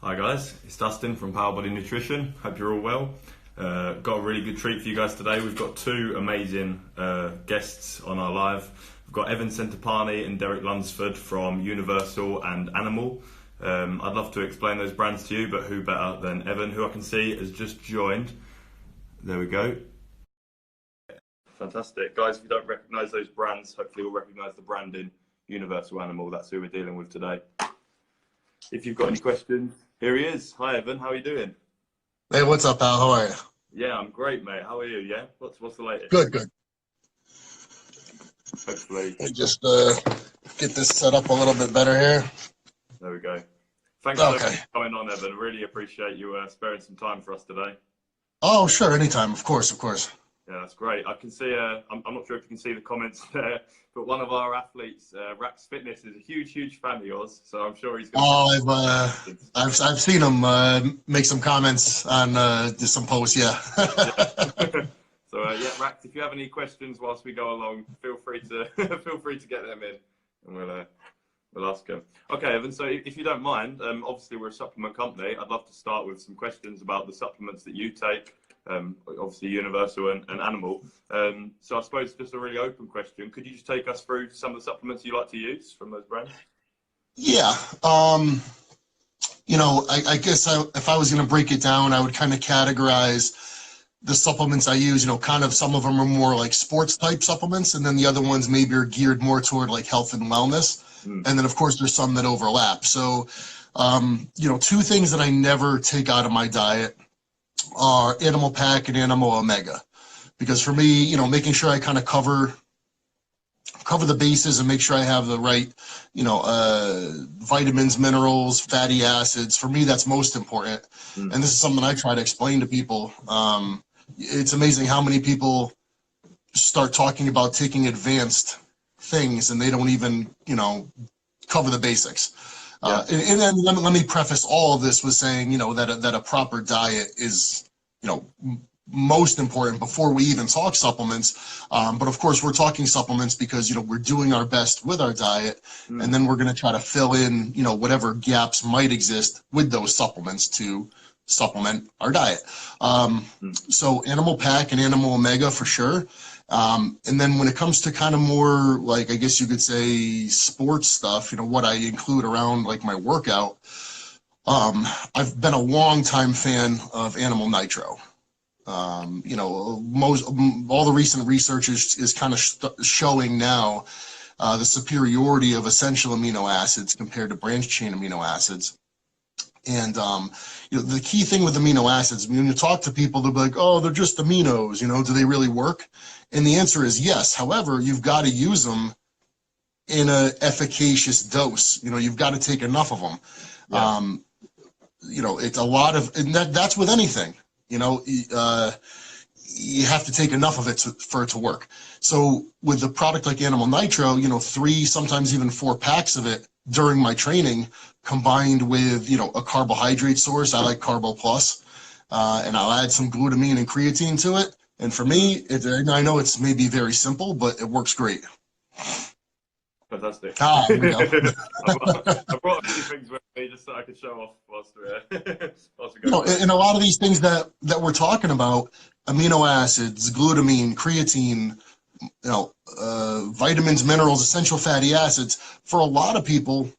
Hi guys, it's Dustin from PowerBody Nutrition. Hope you're all well. Got a really good treat for you guys today. We've got two amazing guests on our live. We've got Evan Centopani and Derek Lunsford from Universal and Animal. I'd love to explain those brands to you, but who better than Evan, who I can see has just joined. There we go. Fantastic. Guys, if you don't recognise those brands, hopefully you'll recognise the branding Universal Animal. That's who we're dealing with today. If you've got any questions, here he is. Hi Evan, how are you doing? Hey, what's up, Al? How are you? Yeah, I'm great, mate. How are you? Yeah, what's the latest? Good, good. Hopefully. Let me just get this set up a little bit better here. There we go. Thanks so much Okay. for coming on, Evan. Really appreciate you sparing some time for us today. Oh, sure, anytime. Of course, of course. Yeah, that's great. I can see. I'm not sure if you can see the comments there, but one of our athletes, Rax Fitness, is a huge fan of yours. So I'm sure he's going to. Oh, I've seen him make some comments on some posts. Yeah. Yeah. So yeah, Rax, if you have any questions whilst we go along, feel free to feel free to get them in, and we'll ask them. Okay, Evan. So if you don't mind, obviously we're a supplement company. I'd love to start with some questions about the supplements that you take. Obviously Universal and Animal. So I suppose just a really open question. Could you just take us through some of the supplements you like to use from those brands? Yeah. I guess if I was going to break it down, I would kind of categorize the supplements I use, kind of some of them are more like sports type supplements, and then the other ones maybe are geared more toward like health and wellness. And then of course there's some that overlap. So, two things that I never take out of my diet are Animal Pack and Animal Omega, because for me, making sure I kind of cover the bases and make sure I have the right, vitamins, minerals, fatty acids. For me, that's most important. And this is something I try to explain to people. It's amazing how many people start talking about taking advanced things and they don't even, cover the basics. And then let me preface all of this with saying, that a proper diet is, most important before we even talk supplements. But of course, we're talking supplements because, we're doing our best with our diet. And then we're going to try to fill in, whatever gaps might exist with those supplements to supplement our diet. So Animal Pack and Animal Omega for sure. And then when it comes to kind of more like, I guess you could say sports stuff, what I include around like my workout, I've been a long time fan of Animal Nitro. All the recent research is kind of showing now the superiority of essential amino acids compared to branched chain amino acids. And, the key thing with amino acids, when you talk to people, they'll be like, oh, they're just aminos, do they really work? And the answer is yes. However, you've got to use them in an efficacious dose. You've got to take enough of them. Yeah. It's a lot of, and that's with anything, you have to take enough of it for it to work. So with the product like Animal Nitro, 3, sometimes even 4 packs of it during my training, combined with, a carbohydrate source. I like Carbo Plus, and I'll add some glutamine and creatine to it. And for me, I know it's maybe very simple, but it works great. Fantastic. Here we go. I brought a few things with me just so I could show off whilst we go. And a lot of these things that we're talking about, amino acids, glutamine, creatine, vitamins, minerals, essential fatty acids, for a lot of people,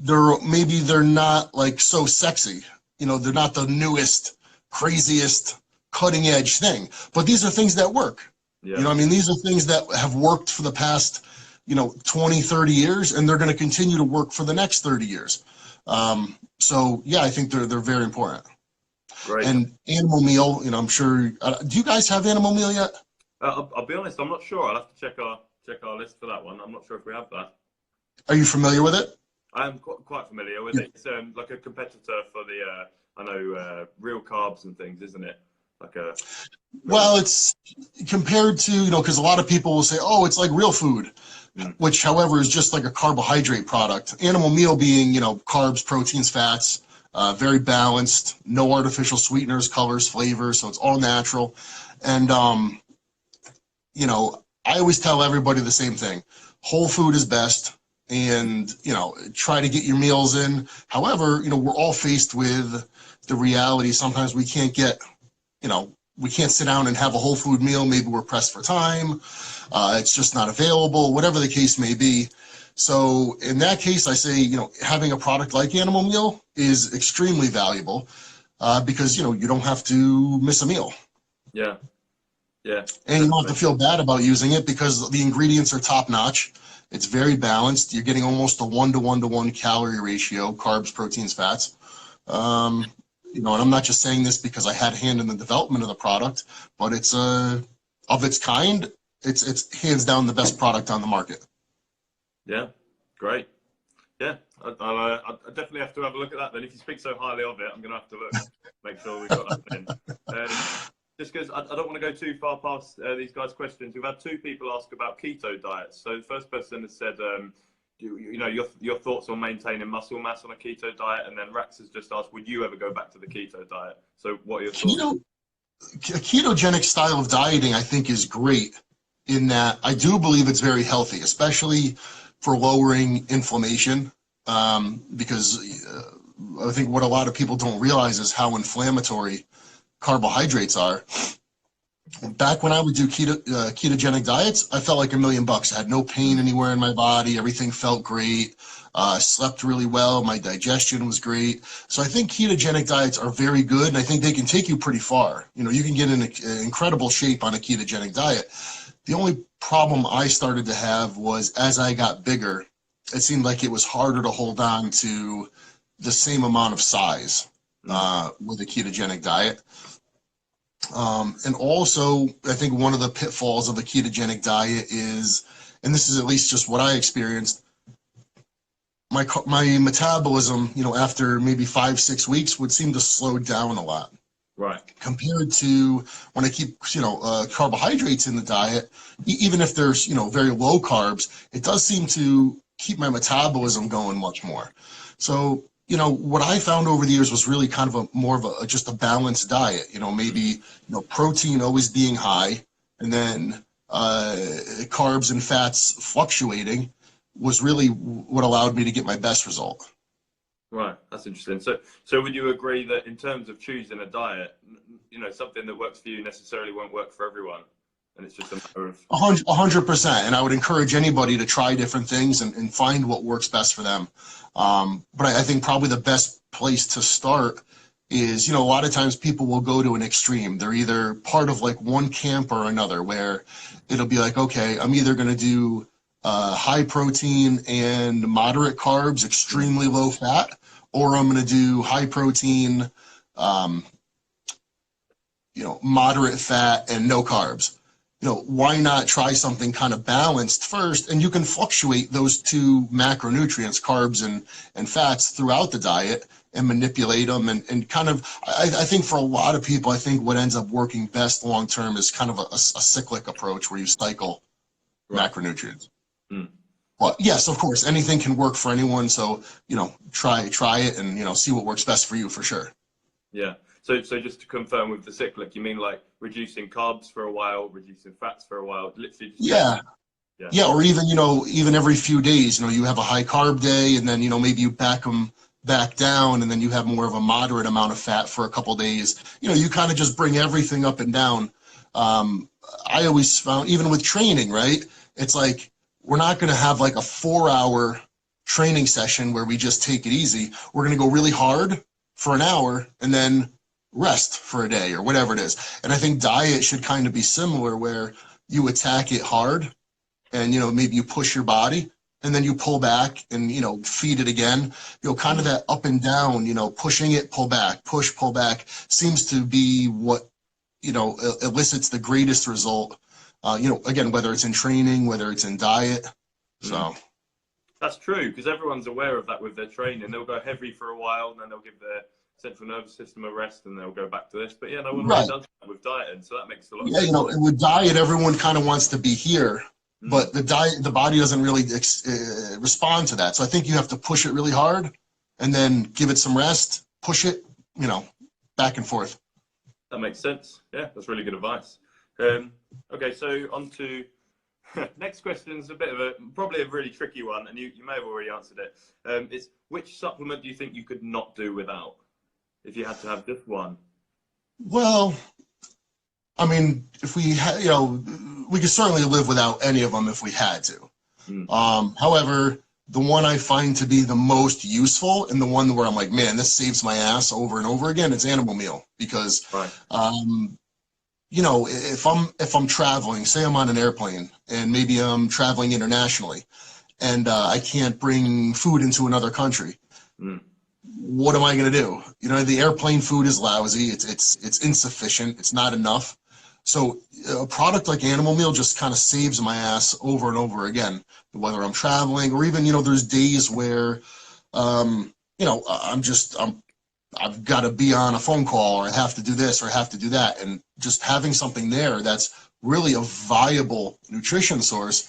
they're not like so sexy. They're not the newest, craziest, cutting edge thing. But these are things that work. Yeah. These are things that have worked for the past, 20, 30 years, and they're going to continue to work for the next 30 years. So yeah, I think they're very important. Great. And Animal Meal, I'm sure. Do you guys have Animal Meal yet? I'll be honest, I'm not sure. I'll have to check our list for that one. I'm not sure if we have that. Are you familiar with it? I'm quite familiar with it. It's like a competitor for the real carbs and things, isn't it? Well, it's compared to, because a lot of people will say, oh, it's like real food, which, however, is just like a carbohydrate product. Animal Meal being, carbs, proteins, fats, very balanced, no artificial sweeteners, colors, flavors, so it's all natural. And, I always tell everybody the same thing. Whole food is best. and, you know, try to get your meals in. However, you know, we're all faced with the reality. Sometimes we can't get, you know, we can't sit down and have a whole food meal. Maybe we're pressed for time. It's just not available, whatever the case may be. So in that case, I say, you know, having a product like Animal Meal is extremely valuable because, you know, you don't have to miss a meal. Yeah. Yeah. And you don't have to feel bad about using it because the ingredients are top notch. It's very balanced. You're getting almost a 1-to-1-to-1 calorie ratio, carbs, proteins, fats. You know, and I'm not just saying this because I had a hand in the development of the product, but it's of its kind. It's hands down the best product on the market. Yeah, great. Yeah, I'll definitely have to have a look at that then. If you speak so highly of it, I'm going to have to look, make sure we've got that in. Just because I don't want to go too far past these guys' questions. We've had 2 people ask about keto diets. So the first person has said, you know, your thoughts on maintaining muscle mass on a keto diet, and then Rax has just asked, would you ever go back to the keto diet? So what are your thoughts? A ketogenic style of dieting, I think, is great in that I do believe it's very healthy, especially for lowering inflammation, because I think what a lot of people don't realize is how inflammatory carbohydrates are. Back when I would do ketogenic diets, I felt like $1,000,000. I had no pain anywhere in my body. Everything felt great. Slept really well. My digestion was great. So I think ketogenic diets are very good, and I think they can take you pretty far. You know, you can get in incredible shape on a ketogenic diet. The only problem I started to have was as I got bigger, it seemed like it was harder to hold on to the same amount of size with a ketogenic diet. And also, I think one of the pitfalls of a ketogenic diet is, and this is at least just what I experienced, my metabolism, you know, after maybe 5-6 weeks would seem to slow down a lot. Right. Compared to when I keep, you know, carbohydrates in the diet, even if there's, you know, very low carbs, it does seem to keep my metabolism going much more. So, you know, what I found over the years was really kind of more of just a balanced diet. You know, maybe, you know, protein always being high, and then carbs and fats fluctuating was really what allowed me to get my best result. Right, that's interesting. So would you agree that in terms of choosing a diet, you know, something that works for you necessarily won't work for everyone, and it's just a matter of 100%. And I would encourage anybody to try different things and find what works best for them. But I think probably the best place to start is, you know, a lot of times people will go to an extreme. They're either part of like one camp or another, where it'll be like, okay, I'm either going to do high protein and moderate carbs, extremely low fat, or I'm going to do high protein, you know, moderate fat and no carbs. You know, why not try something kind of balanced first? And you can fluctuate those 2 macronutrients, carbs and fats, throughout the diet and manipulate them. And kind of, I think for a lot of people, I think what ends up working best long term is kind of a cyclic approach where you cycle macronutrients. But yes, of course, anything can work for anyone. So, you know, try it and, you know, see what works best for you, for sure. Yeah. So just to confirm with the cyclic, you mean like reducing carbs for a while, reducing fats for a while, literally just yeah, or even, you know, even every few days, you know, you have a high carb day, and then, you know, maybe you back them back down, and then you have more of a moderate amount of fat for a couple of days. You know, you kind of just bring everything up and down. I always found, even with training, right, it's like we're not going to have like a 4-hour training session where we just take it easy. We're going to go really hard for an hour and then rest for a day or whatever it is. And I think diet should kind of be similar, where you attack it hard and, you know, maybe you push your body and then you pull back and, you know, feed it again. You know, kind of that up and down, you know, pushing it, pull back, push, pull back seems to be what, you know, elicits the greatest result. You know, again, whether it's in training, whether it's in diet. So that's true, because everyone's aware of that with their training. They'll go heavy for a while, and then they'll give their central nervous system a rest, and they'll go back to this. But yeah, no one really does that with dieting, so that makes a lot of sense. You know, with diet, everyone kind of wants to be here, but the body doesn't really respond to that. So I think you have to push it really hard, and then give it some rest, push it, you know, back and forth. That makes sense. Yeah, that's really good advice. Okay, so on to Next question is a bit of probably a really tricky one, and you may have already answered it. It's which supplement do you think you could not do without if you had to have just one? Well, I mean, if we had, we could certainly live without any of them if we had to. However, the one I find to be the most useful and the one where I'm like, man, this saves my ass over and over again, it's animal meal. Because, Right. if I'm traveling, say I'm on an airplane and maybe I'm traveling internationally and I can't bring food into another country, what am I going to do? The airplane food is lousy. It's insufficient. It's not enough. So a product like animal meal just kind of saves my ass over and over again, whether I'm traveling or even, there's days where, I've got to be on a phone call or I have to do this or I have to do that. And just having something there that's really a viable nutrition source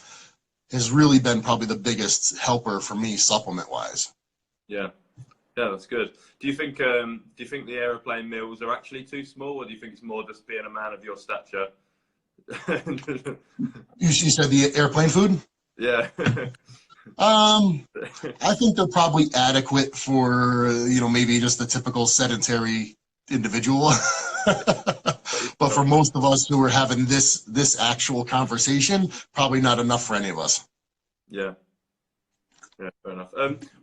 has really been probably the biggest helper for me supplement wise. Yeah. Yeah, that's good. Do you think the aeroplane meals are actually too small, or do you think it's more just being a man of your stature? You said the airplane food? Yeah. I think they're probably adequate for, maybe just the typical sedentary individual. But for most of us who are having this actual conversation, probably not enough for any of us. Yeah. Yeah, fair enough.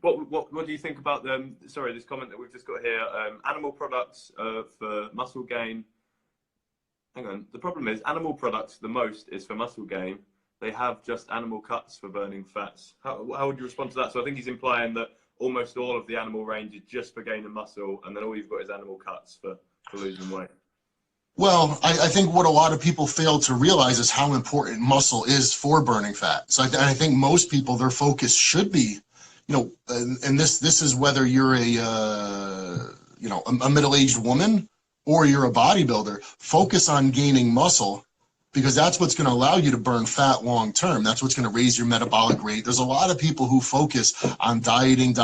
What do you think about this comment that we've just got here? Animal products for muscle gain. Hang on. The problem is animal products, the most is for muscle gain. They have just animal cuts for burning fats. How would you respond to that? So I think he's implying that almost all of the animal range is just for gaining muscle, and then all you've got is animal cuts for losing weight. Well, I think what a lot of people fail to realize is how important muscle is for burning fat. So I think most people, their focus should be, and this is whether you're a middle-aged woman or you're a bodybuilder, focus on gaining muscle because that's what's going to allow you to burn fat long term. That's what's going to raise your metabolic rate. There's a lot of people who focus on dieting,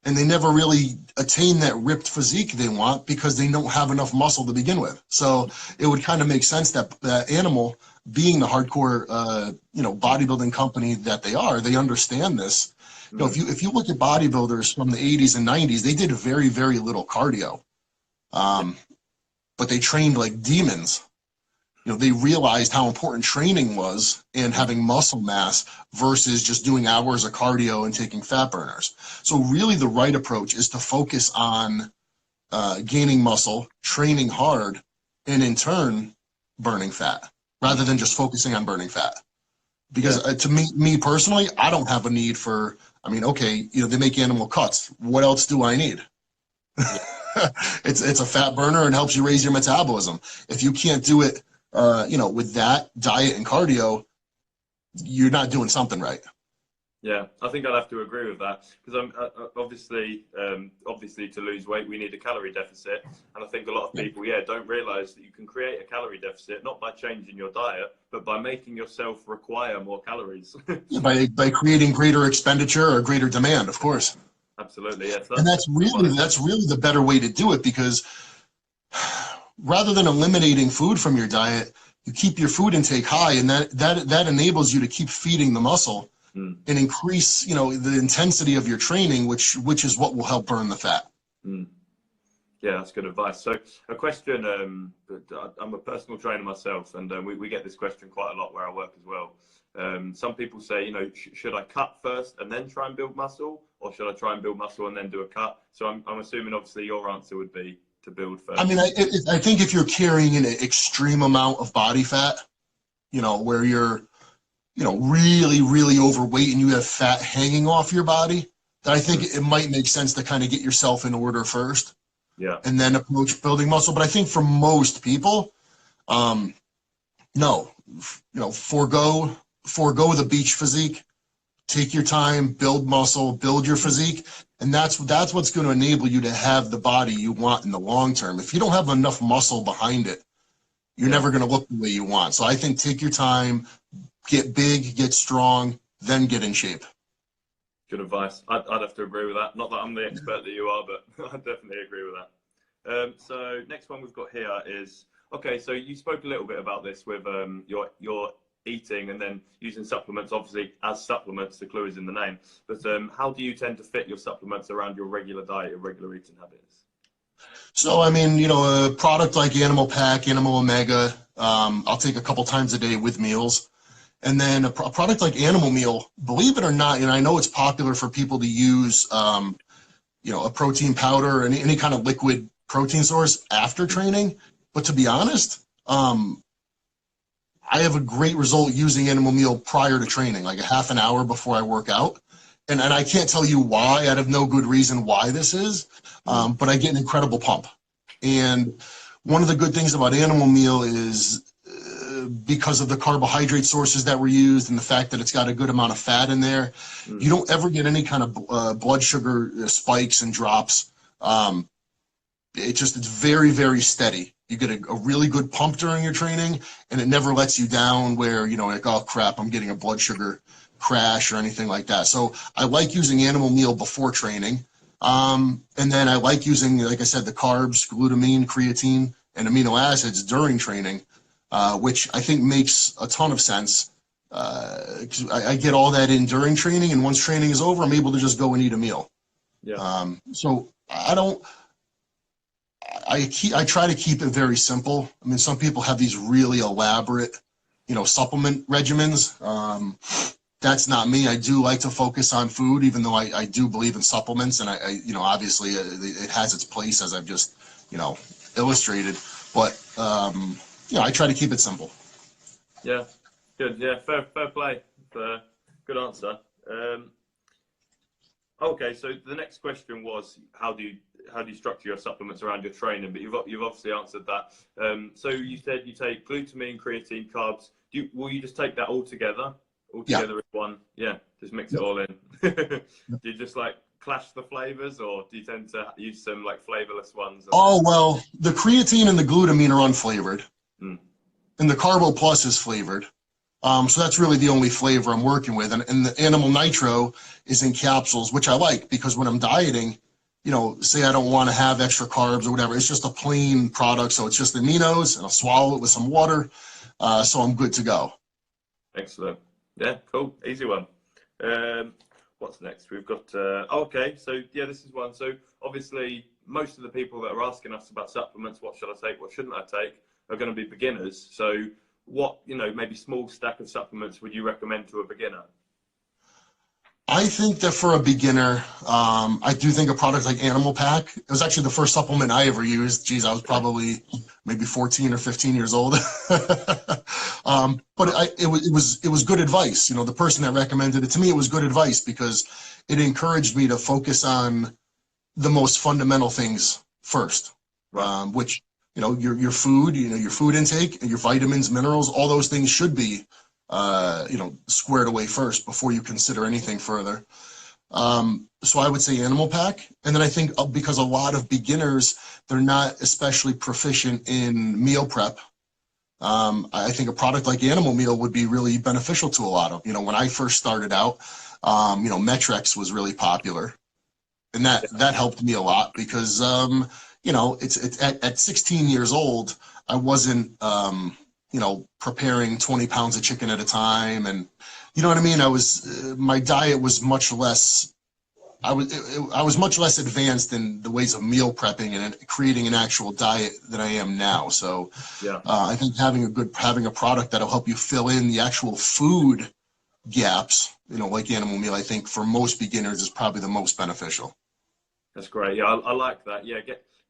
and they never really attain that ripped physique they want because they don't have enough muscle to begin with. So it would kind of make sense that Animal, being the hardcore, bodybuilding company that they are, they understand this. If you look at bodybuilders from the 80s and 90s, they did very, very little cardio, but they trained like demons. They realized how important training was and having muscle mass versus just doing hours of cardio and taking fat burners. So really the right approach is to focus on gaining muscle, training hard, and in turn, burning fat, rather than just focusing on burning fat. Because to me personally, I don't have a need for, they make animal cuts. What else do I need? It's a fat burner and helps you raise your metabolism. If you can't do it, with that diet and cardio, you're not doing something right. Yeah, I think I'd have to agree with that because obviously to lose weight we need a calorie deficit, and I think a lot of people don't realize that you can create a calorie deficit not by changing your diet but by making yourself require more calories. by creating greater expenditure or greater demand, of course. Absolutely, yes. And that's really the better way to do it, because rather than eliminating food from your diet, you keep your food intake high, and that enables you to keep feeding the muscle and increase, the intensity of your training, which is what will help burn the fat. Yeah, that's good advice. So a question, I'm a personal trainer myself, and we get this question quite a lot where I work as well. Some people say, should I cut first and then try and build muscle, or should I try and build muscle and then do a cut? So I'm assuming obviously your answer would be to build first. I think if you're carrying an extreme amount of body fat, where you're, really, really overweight and you have fat hanging off your body, then I think it might make sense to kind of get yourself in order first. Yeah. And then approach building muscle. But I think for most people, no, forego the beach physique, take your time, build muscle, build your physique. And that's what's going to enable you to have the body you want in the long term. If you don't have enough muscle behind it, you're never going to look the way you want. So I think take your time, get big, get strong, then get in shape. Good advice. I'd have to agree with that. Not that I'm the expert that you are, but I definitely agree with that. So next one we've got here is, okay, so you spoke a little bit about this with your eating and then using supplements, obviously as supplements, the clue is in the name. But how do you tend to fit your supplements around your regular diet, your regular eating habits? So, I mean, you know, a product like Animal Pack, Animal Omega, I'll take a couple times a day with meals. And then a product like Animal Meal, believe it or not, and I know it's popular for people to use, you know, a protein powder or any kind of liquid protein source after training. But to be honest, I have a great result using Animal Meal prior to training, like a half an hour before I work out. And I can't tell you why. I have no good reason why this is, but I get an incredible pump. And one of the good things about Animal Meal is because of the carbohydrate sources that were used and the fact that it's got a good amount of fat in there, you don't ever get any kind of blood sugar spikes and drops. It's very, very steady. You get a really good pump during your training, and it never lets you down where, you know, like, oh crap, I'm getting a blood sugar crash or anything like that. So I like using Animal Meal before training. And then I like using, like I said, the carbs, glutamine, creatine, and amino acids during training, which I think makes a ton of sense. 'Cause I get all that in during training, and once training is over, I'm able to just go and eat a meal. Yeah. So I try to keep it very simple. I mean, some people have these really elaborate, you know, supplement regimens. That's not me. I do like to focus on food, even though I do believe in supplements, and I you know, obviously it has its place as I've just, you know, illustrated. But you know, I try to keep it simple. Yeah, good. Yeah, fair play. Good answer. Okay, so the next question was how do you structure your supplements around your training? But you've obviously answered that. So you said you take glutamine, creatine, carbs. Will you just take that all together Yeah. in one? Yeah, just mix it all in. Do you just like clash the flavors, or do you tend to use some like flavorless ones? Oh, well, the creatine and the glutamine are unflavored, Mm. and the Carbo Plus is flavored. So that's really the only flavor I'm working with. And the Animal Nitro is in capsules, which I like because when I'm dieting, you know, say I don't want to have extra carbs or whatever, it's just a plain product. So it's just aminos, and I'll swallow it with some water. So I'm good to go. Excellent. Yeah, cool. Easy one. What's next? We've got, okay, so yeah, this is one. So obviously, most of the people that are asking us about supplements, what should I take, what shouldn't I take, are going to be beginners. So what, you know, maybe small stack of supplements would you recommend to a beginner? I think that for a beginner, I do think a product like Animal Pack, it was actually the first supplement I ever used. Geez, I was probably maybe 14 or 15 years old. But it was good advice. You know, the person that recommended it to me, it was good advice because it encouraged me to focus on the most fundamental things first, which, you know, your food, you know, your food intake, your vitamins, minerals, all those things should be you know, squared away first before you consider anything further. So I would say Animal Pack. And then I think because a lot of beginners, they're not especially proficient in meal prep. I think a product like Animal Meal would be really beneficial to a lot of, you know, when I first started out, you know, Metrex was really popular. And that helped me a lot because, you know, it's at 16 years old, I wasn't, you know, preparing 20 pounds of chicken at a time. And you know what I mean? My diet was much less, I was much less advanced in the ways of meal prepping and creating an actual diet than I am now. So Yeah. I think having a product that'll help you fill in the actual food gaps, you know, like Animal Meal, I think for most beginners is probably the most beneficial. That's great. Yeah, I like that. Yeah,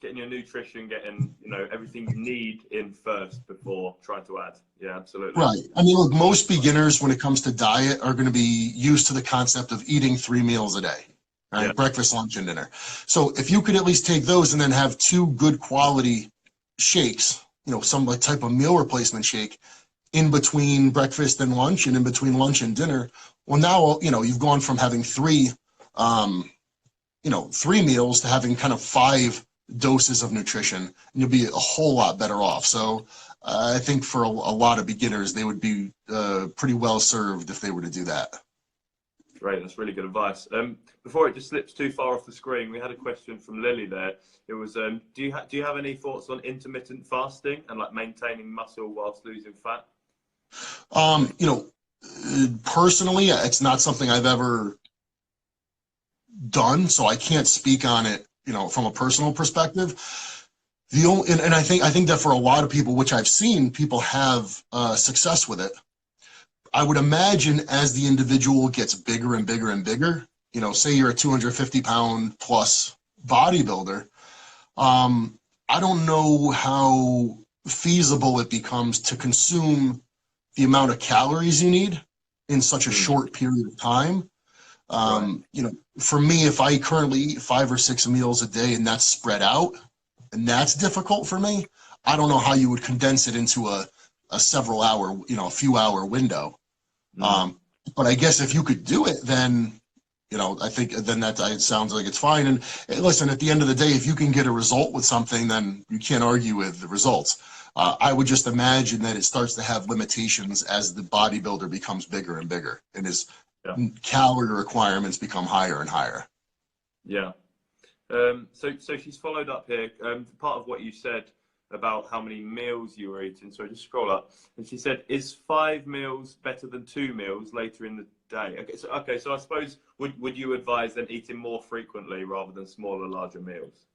getting your nutrition, getting, you know, everything you need in first before trying to add. Yeah, absolutely. Right. I mean, look, most beginners when it comes to diet are going to be used to the concept of eating 3 meals a day, right? Yeah. Breakfast, lunch, and dinner. So if you could at least take those and then have 2 good quality shakes, you know, some like type of meal replacement shake in between breakfast and lunch and in between lunch and dinner. Well, now, you know, you've gone from having 3 meals to having kind of 5 doses of nutrition, and you'll be a whole lot better off. So I think for a lot of beginners, they would be pretty well served if they were to do that. Great, that's really good advice. Before it just slips too far off the screen, we had a question from Lily there. It was, do you have any thoughts on intermittent fasting and like maintaining muscle whilst losing fat? You know, personally, it's not something I've ever done, so I can't speak on it, you know, from a personal perspective. The only, and I think that for a lot of people, which I've seen, people have success with it. I would imagine as the individual gets bigger and bigger and bigger, you know, say you're a 250-pound plus bodybuilder, I don't know how feasible it becomes to consume the amount of calories you need in such a short period of time. Right. You know, for me, if I currently eat 5 or 6 meals a day and that's spread out, and that's difficult for me, I don't know how you would condense it into a several hour, you know, a few hour window. Mm. But I guess if you could do it, then, you know, I think then that it sounds like it's fine. And listen, at the end of the day, if you can get a result with something, then you can't argue with the results. I would just imagine that it starts to have limitations as the bodybuilder becomes bigger and bigger, and his Yeah. calorie requirements become higher and higher. Yeah. So she's followed up here. Part of what you said about how many meals you were eating. So I just scroll up, and she said, "Is 5 meals better than 2 meals later in the day?" Okay. So I suppose would you advise then eating more frequently rather than smaller, larger meals?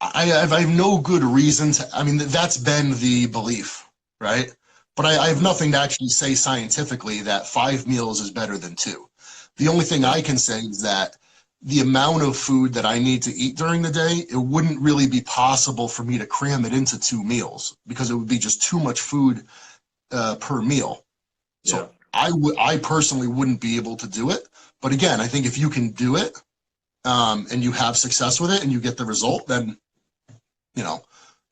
I have no good reason to. I mean, that's been the belief, right? But I have nothing to actually say scientifically that 5 meals is better than two. The only thing Yeah. I can say is that the amount of food that I need to eat during the day, it wouldn't really be possible for me to cram it into 2 meals because it would be just too much food per meal. Yeah. So I personally wouldn't be able to do it. But again, I think if you can do it and you have success with it and you get the result, then you know,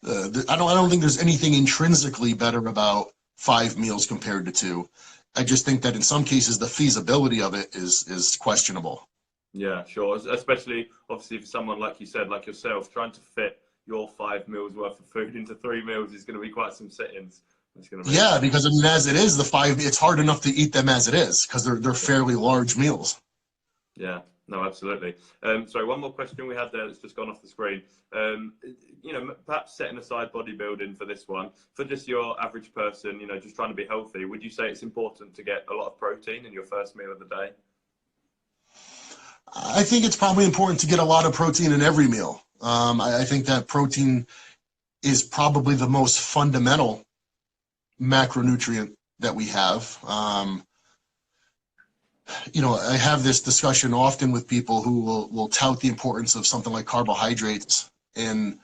I don't think there's anything intrinsically better about 5 meals compared to two. I just think that in some cases the feasibility of it is questionable. Yeah, sure. Especially, obviously, for someone like you said, like yourself, trying to fit your 5 meals worth of food into 3 meals is going to be quite some sit-ins. It's going to be. Yeah, because I mean, as it is, the five, it's hard enough to eat them as it is because they're fairly large meals. Yeah, no, absolutely. Sorry, one more question we had there that's just gone off the screen. Um, Perhaps setting aside bodybuilding for this one, for just your average person, just trying to be healthy, would you say it's important to get a lot of protein in your first meal of the day? I think it's probably important to get a lot of protein in every meal. I think that protein is probably the most fundamental macronutrient that we have. I have this discussion often with people who will tout the importance of something like carbohydrates. And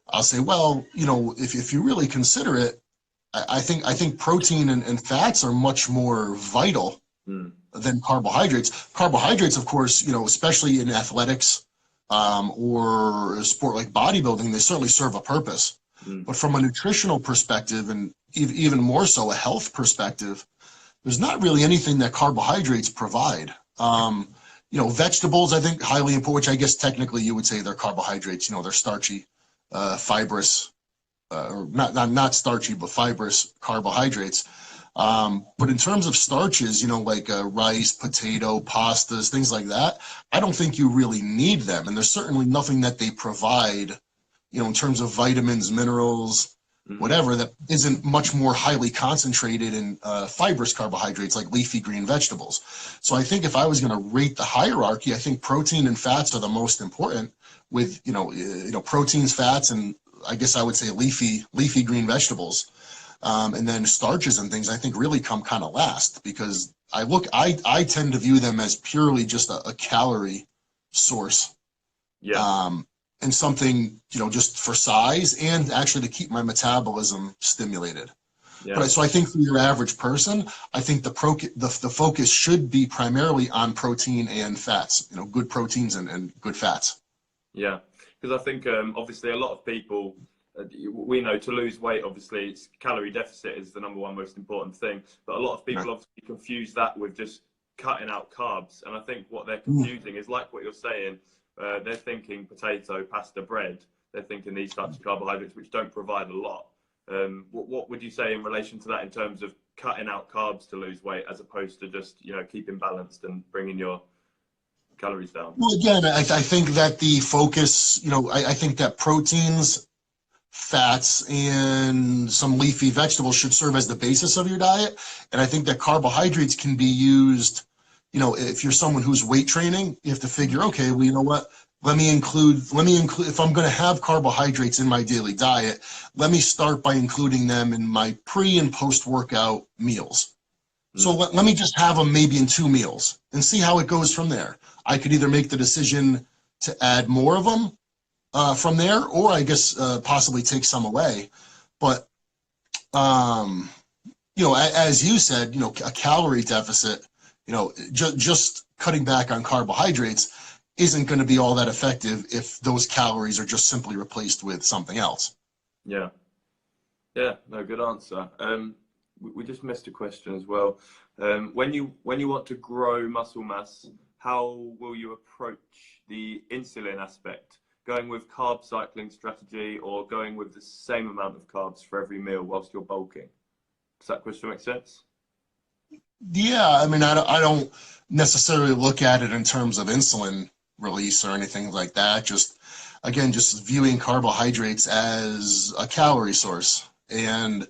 I'll say, well, if you really consider it, I think protein and fats are much more vital Mm. than carbohydrates. Carbohydrates, of course, especially in athletics or a sport like bodybuilding, they certainly serve a purpose. Mm. But from a nutritional perspective, and even more so a health perspective, there's not really anything that carbohydrates provide. Vegetables, I think, highly important, which I guess technically you would say they're carbohydrates. They're starchy, fibrous, or not starchy, but fibrous carbohydrates. But in terms of starches, like rice, potato, pastas, things like that, I don't think you really need them. And there's certainly nothing that they provide, in terms of vitamins, minerals, Mm. whatever, that isn't much more highly concentrated in fibrous carbohydrates like leafy green vegetables. So I think if I was going to rate the hierarchy, I think protein and fats are the most important with, proteins, fats, and I guess I would say leafy green vegetables. And then starches and things I think really come kind of last because I tend to view them as purely just a calorie source. Yeah. And something, just for size and actually to keep my metabolism stimulated. Yeah. But so I think for your average person, I think the focus should be primarily on protein and fats, good proteins and good fats. Yeah. Because I think obviously a lot of people, we know to lose weight, obviously, it's calorie deficit is the number one most important thing. But a lot of people obviously confuse that with just cutting out carbs. And I think what they're confusing is like what you're saying. They're thinking potato, pasta, bread. They're thinking these types of carbohydrates, which don't provide a lot. What would you say in relation to that in terms of cutting out carbs to lose weight, as opposed to just keeping balanced and bringing your calories down? Well, again, I think that the focus, I think that proteins fats, and some leafy vegetables should serve as the basis of your diet. And I think that carbohydrates can be used, if you're someone who's weight training, you have to figure, okay, well, you know what? Let me include, if I'm going to have carbohydrates in my daily diet, let me start by including them in my pre and post workout meals. So let me just have them maybe in 2 meals and see how it goes from there. I could either make the decision to add more of them from there, or I guess possibly take some away. But, as you said, a calorie deficit, just cutting back on carbohydrates isn't going to be all that effective if those calories are just simply replaced with something else. Yeah. Yeah, no, good answer. We just missed a question as well. When you want to grow muscle mass, how will you approach the insulin aspect? Going with carb cycling strategy or going with the same amount of carbs for every meal whilst you're bulking? Does that question make sense? Yeah, I mean, I don't necessarily look at it in terms of insulin release or anything like that. Just viewing carbohydrates as a calorie source. And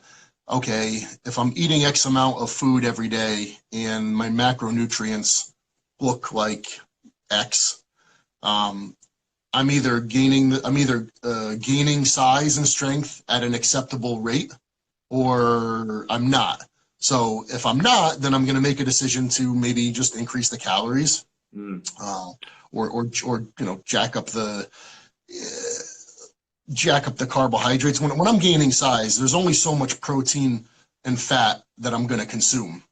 okay, if I'm eating X amount of food every day and my macronutrients look like X, I'm either gaining size and strength at an acceptable rate, or I'm not. So if I'm not, then I'm going to make a decision to maybe just increase the calories, or jack up the carbohydrates. When I'm gaining size, there's only so much protein and fat that I'm going to consume,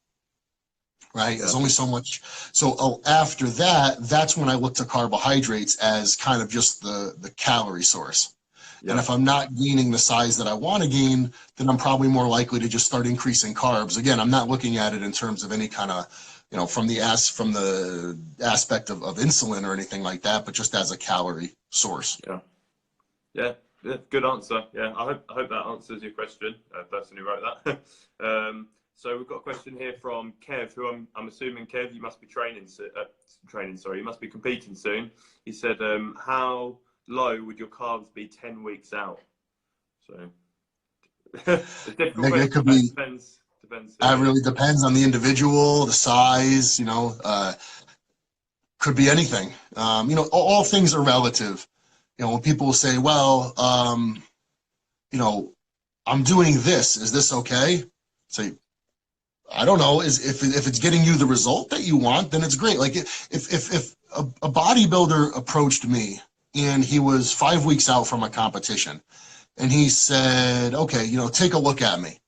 right? Yeah. There's only so much. So after that, that's when I look to carbohydrates as kind of just the calorie source. Yeah. And if I'm not gaining the size that I want to gain, then I'm probably more likely to just start increasing carbs. Again, I'm not looking at it in terms of any kind of, from the aspect of insulin or anything like that, but just as a calorie source. Yeah. Yeah. Yeah, good answer. Yeah, I hope that answers your question. Person who wrote that. So we've got a question here from Kev, who I'm assuming, Kev, you must be you must be competing soon. He said, how low would your carbs be 10 weeks out? So it's difficult. It could be. Depends. It really depends on the individual, the size. Could be anything. All things are relative. When people say, well, I'm doing this, is this okay? Say, I don't know. If it's getting you the result that you want, then it's great. Like if a bodybuilder approached me and he was 5 weeks out from a competition and he said, okay, take a look at me.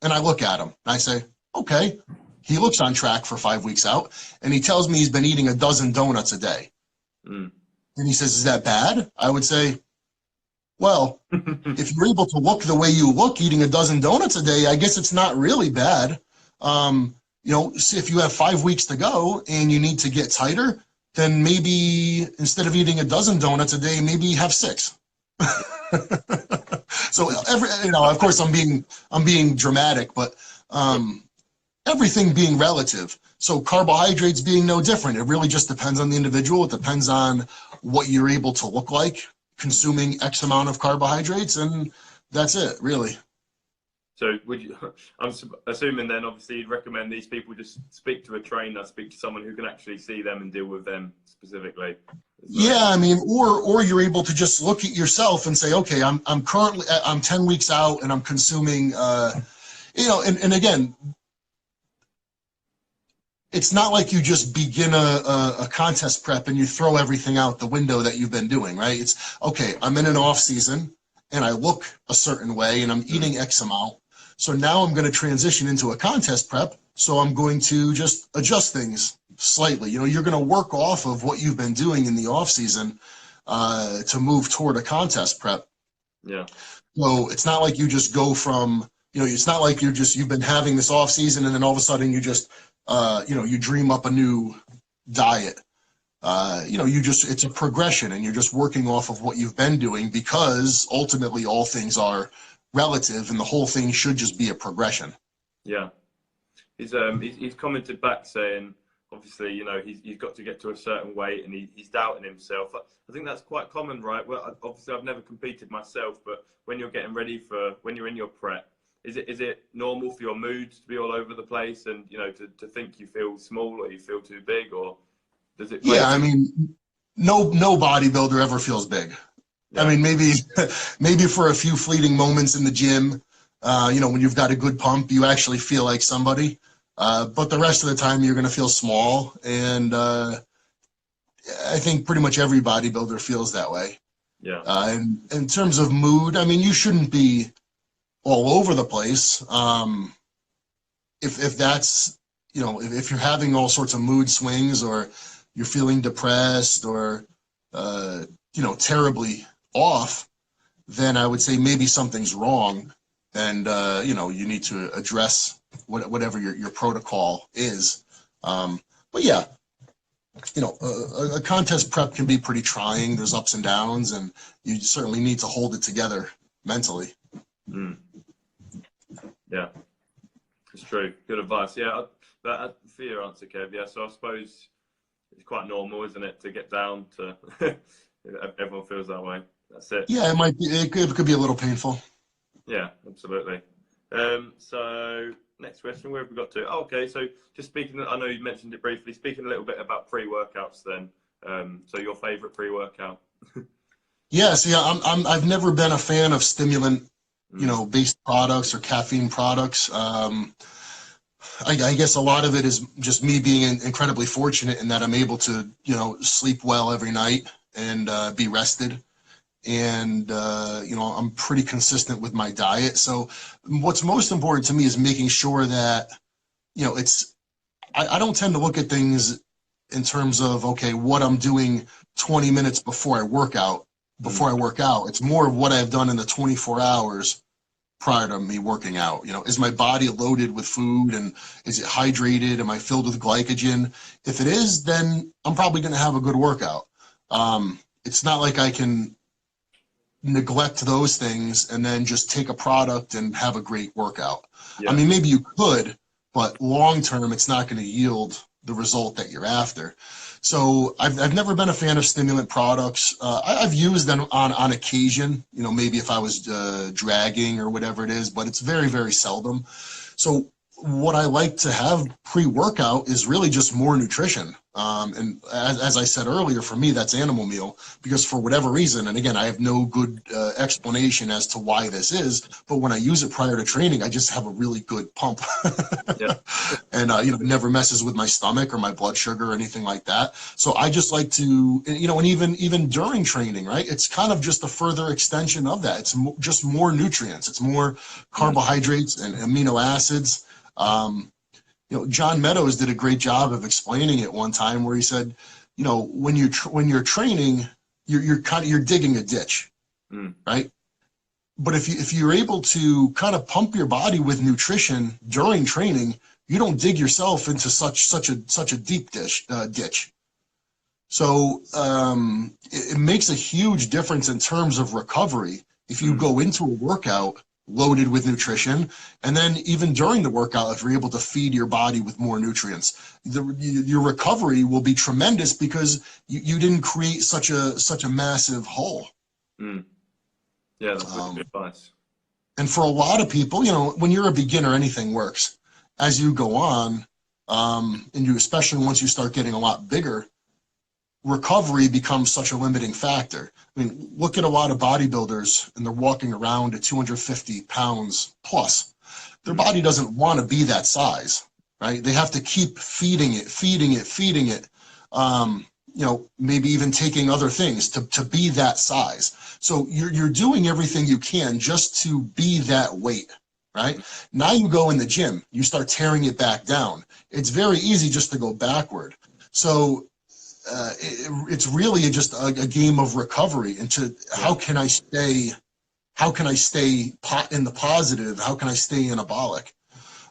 And I look at him and I say, okay, he looks on track for 5 weeks out, and he tells me he's been eating a dozen donuts a day. And he says, is that bad? I would say, well, if you're able to look the way you look eating a dozen donuts a day, I guess it's not really bad. If you have 5 weeks to go and you need to get tighter, then maybe instead of eating a dozen donuts a day, maybe have 6. So of course I'm being dramatic, but everything being relative. So carbohydrates being no different. It really just depends on the individual. It depends on what you're able to look like consuming X amount of carbohydrates, and that's it, really. So I'm assuming then, obviously, you'd recommend these people just speak to a trainer, speak to someone who can actually see them and deal with them specifically. Yeah, I mean, or you're able to just look at yourself and say, okay, I'm 10 weeks out and I'm consuming, and again, it's not like you just begin a contest prep and you throw everything out the window that you've been doing, right? It's, okay, I'm in an off season and I look a certain way and I'm eating X amount. So now I'm going to transition into a contest prep. So I'm going to just adjust things slightly. You're going to work off of what you've been doing in the off season to move toward a contest prep. Yeah. So it's not like you just go from, it's not like you've been having this off season and then all of a sudden you just, you dream up a new diet. It's a progression and you're just working off of what you've been doing, because ultimately all things are relative and the whole thing should just be a progression. Yeah. He's commented back saying, obviously, you know, he's got to get to a certain weight and he's doubting himself. I think that's quite common, right? Well, obviously, I've never competed myself, but when you're getting ready when you're in your prep, is it normal for your mood to be all over the place and, you know, to think you feel small or you feel too big, or does it play? Yeah, I mean, no bodybuilder ever feels big. Yeah. I mean, maybe for a few fleeting moments in the gym, you know, when you've got a good pump, you actually feel like somebody. But the rest of the time, you're going to feel small. And I think pretty much every bodybuilder feels that way. Yeah. And in terms of mood, I mean, you shouldn't be all over the place. If that's, you know, if you're having all sorts of mood swings, or you're feeling depressed, or, you know, terribly off, then I would say maybe something's wrong, and you know, you need to address whatever your protocol is. But yeah, you know, a contest prep can be pretty trying. There's ups and downs, and you certainly need to hold it together mentally. Mm. Yeah, it's true. Good advice. Yeah, but for your answer, Kev, yeah, so I suppose it's quite normal, isn't it, to get down to everyone feels that way. That's it. Yeah, it could be a little painful. Yeah, absolutely. So next question, where have we got to? Oh, okay, so just speaking, I know you mentioned it briefly, speaking a little bit about pre-workouts then. So your favorite pre-workout? Yeah, see, I've never been a fan of stimulant, you know, based products or caffeine products. I guess a lot of it is just me being incredibly fortunate in that I'm able to, you know, sleep well every night and be rested. And, you know, I'm pretty consistent with my diet. So what's most important to me is making sure that, you know, I don't tend to look at things in terms of, okay, what I'm doing 20 minutes before I work out. It's more of what I've done in the 24 hours prior to me working out. You know, is my body loaded with food, and is it hydrated? Am I filled with glycogen? If it is, then I'm probably going to have a good workout. It's not like I can neglect those things and then just take a product and have a great workout. Yeah. I mean, maybe you could, but long term, it's not going to yield the result that you're after. So I've never been a fan of stimulant products. I've used them on occasion, you know, maybe if I was dragging or whatever it is, but it's very, very seldom. So what I like to have pre-workout is really just more nutrition. And as I said earlier, for me, that's animal meal, because for whatever reason, and again, I have no good explanation as to why this is, but when I use it prior to training, I just have a really good pump. Yeah. And, you know, it never messes with my stomach or my blood sugar or anything like that. So I just like to, you know, and even during training, right, it's kind of just a further extension of that. It's just more nutrients. It's more carbohydrates and amino acids. You know, John Meadows did a great job of explaining it one time, where he said, you know, when you're training, you're digging a ditch, right? But if you're able to kind of pump your body with nutrition during training, you don't dig yourself into such a deep ditch. So it makes a huge difference in terms of recovery if you go into a workout loaded with nutrition, and then even during the workout, if you're able to feed your body with more nutrients, your recovery will be tremendous, because you didn't create such a massive hole. Yeah, that's really good advice. And for a lot of people, you know, when you're a beginner, anything works. As you go on, and you, especially once you start getting a lot bigger, recovery becomes such a limiting factor. I mean, look at a lot of bodybuilders, and they're walking around at 250 pounds plus. Their body doesn't want to be that size, right? They have to keep feeding it. You know, maybe even taking other things to be that size. So you're doing everything you can just to be that weight, right? Now you go in the gym, you start tearing it back down. It's very easy just to go backward. So it's really just a game of recovery into how can I stay in the positive? How can I stay anabolic?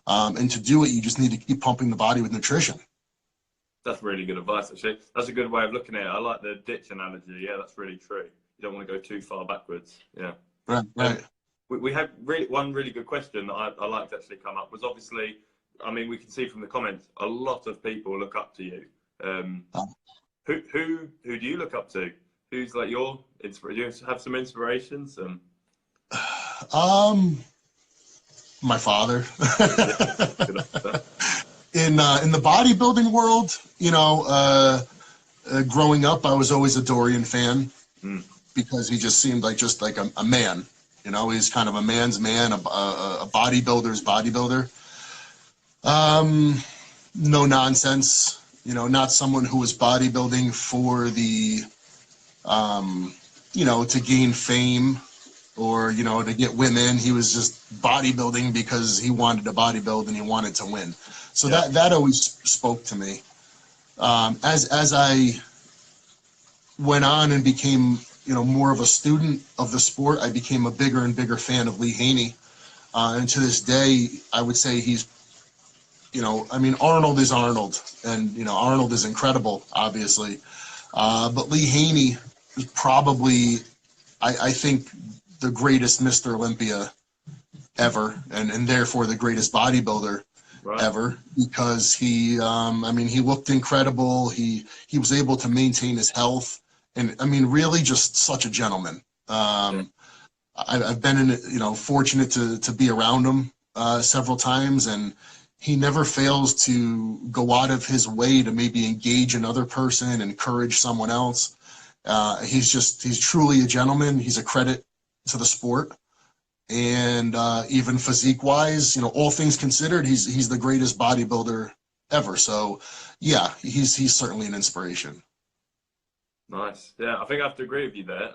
And to do it, you just need to keep pumping the body with nutrition. That's really good advice, actually. That's a good way of looking at it. I like the ditch analogy. Yeah, that's really true. You don't want to go too far backwards. Yeah. Right. We had one really good question that I liked actually come up, was obviously I mean, we can see from the comments, a lot of people look up to you. Who do you look up to? Who's like your inspiration? Do you have some inspirations? My father. In the bodybuilding world, you know, growing up, I was always a Dorian fan because he just seemed like a man. You know, he's kind of a man's man, a bodybuilder's bodybuilder. No nonsense. You know, not someone who was bodybuilding for the, you know, to gain fame or, you know, to get women. He was just bodybuilding because he wanted to bodybuild and he wanted to win. So that always spoke to me. As I went on and became, you know, more of a student of the sport, I became a bigger and bigger fan of Lee Haney. And to this day, I would say he's, you know, I mean, Arnold is Arnold, and, you know, Arnold is incredible, obviously. But Lee Haney is probably, I think, the greatest Mr. Olympia ever, and therefore the greatest bodybuilder ever, because he, I mean, he looked incredible. He was able to maintain his health, and I mean, really just such a gentleman. I've been you know, fortunate to be around him several times, and he never fails to go out of his way to maybe engage another person, encourage someone else. He's truly a gentleman. He's a credit to the sport. And even physique-wise, you know, all things considered, he's the greatest bodybuilder ever. So, yeah, he's certainly an inspiration. Nice. Yeah, I think I have to agree with you there.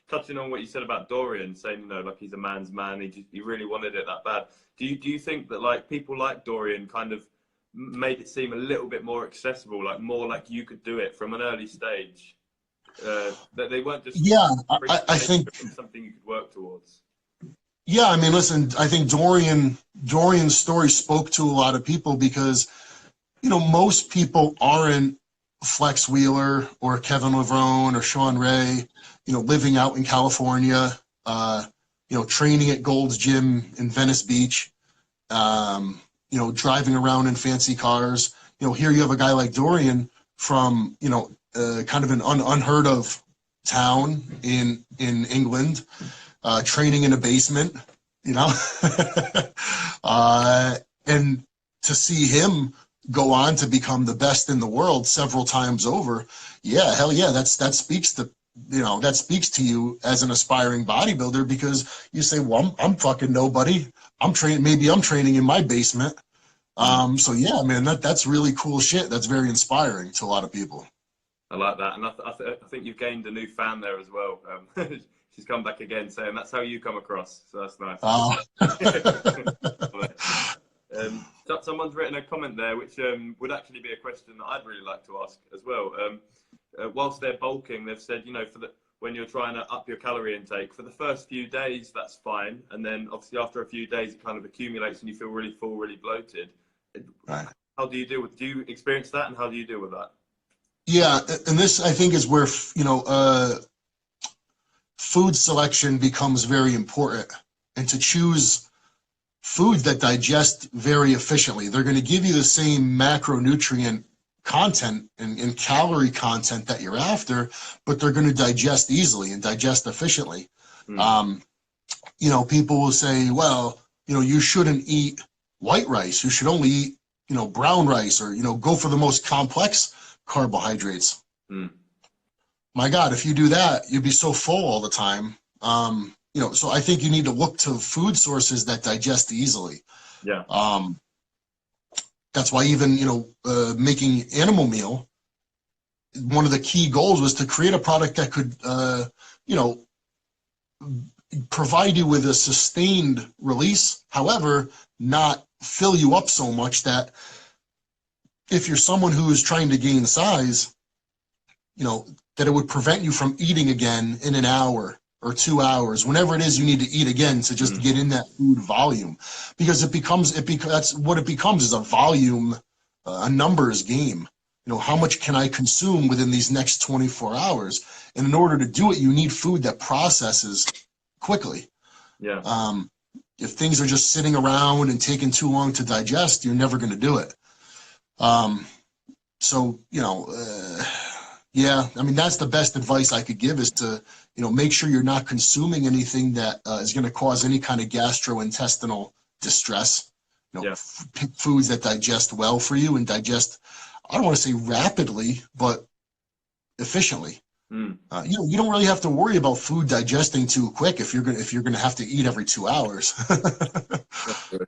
Touching on what you said about Dorian, saying, you know, like he's a man's man, he really wanted it that bad. Do you think that like people like Dorian kind of made it seem a little bit more accessible, like more like you could do it from an early stage? That they weren't just I think something you could work towards. Yeah, I mean, listen, I think Dorian's story spoke to a lot of people because, you know, most people aren't Flex Wheeler or Kevin Levrone or Sean Ray, you know, living out in California, you know, training at Gold's Gym in Venice Beach, you know, driving around in fancy cars. You know, here you have a guy like Dorian from, you know, kind of an unheard of town in England, training in a basement, you know, and to see him go on to become the best in the world several times over. Yeah, hell yeah, that speaks to, you know, that speaks to you as an aspiring bodybuilder, because you say, well, I'm fucking nobody. I'm training in my basement. So yeah, man, that's really cool shit. That's very inspiring to a lot of people. I like that, and I think you've gained a new fan there as well. She's come back again saying that's how you come across, so that's nice. Someone's written a comment there, which would actually be a question that I'd really like to ask as well. Whilst they're bulking, they've said, you know, when you're trying to up your calorie intake, for the first few days, that's fine. And then obviously after a few days, it kind of accumulates and you feel really full, really bloated. Right. How do you experience that, and how do you deal with that? Yeah, and this, I think, is where, you know, food selection becomes very important, and to choose foods that digest very efficiently. They're going to give you the same macronutrient content and calorie content that you're after, but they're going to digest easily and digest efficiently. You know, people will say, well, you know, you shouldn't eat white rice. You should only eat, you know, brown rice, or, you know, go for the most complex carbohydrates. My God, if you do that, you'd be so full all the time. You know, so I think you need to look to food sources that digest easily. Yeah. That's why even, you know, making animal meal, one of the key goals was to create a product that could, you know, provide you with a sustained release, however, not fill you up so much that if you're someone who is trying to gain size, you know, that it would prevent you from eating again in an hour or 2 hours, whenever it is you need to eat again, to just get in that food volume, because that's what it becomes, is a volume, a numbers game. You know, how much can I consume within these next 24 hours? And in order to do it, you need food that processes quickly. Yeah. If things are just sitting around and taking too long to digest, you're never going to do it. So, yeah, I mean, that's the best advice I could give, is to, make sure you're not consuming anything that is going to cause any kind of gastrointestinal distress. Yeah. Pick foods that digest well for you and digest, I don't want to say rapidly, but efficiently. You don't really have to worry about food digesting too quick if you're gonna have to eat every 2 hours. That's good.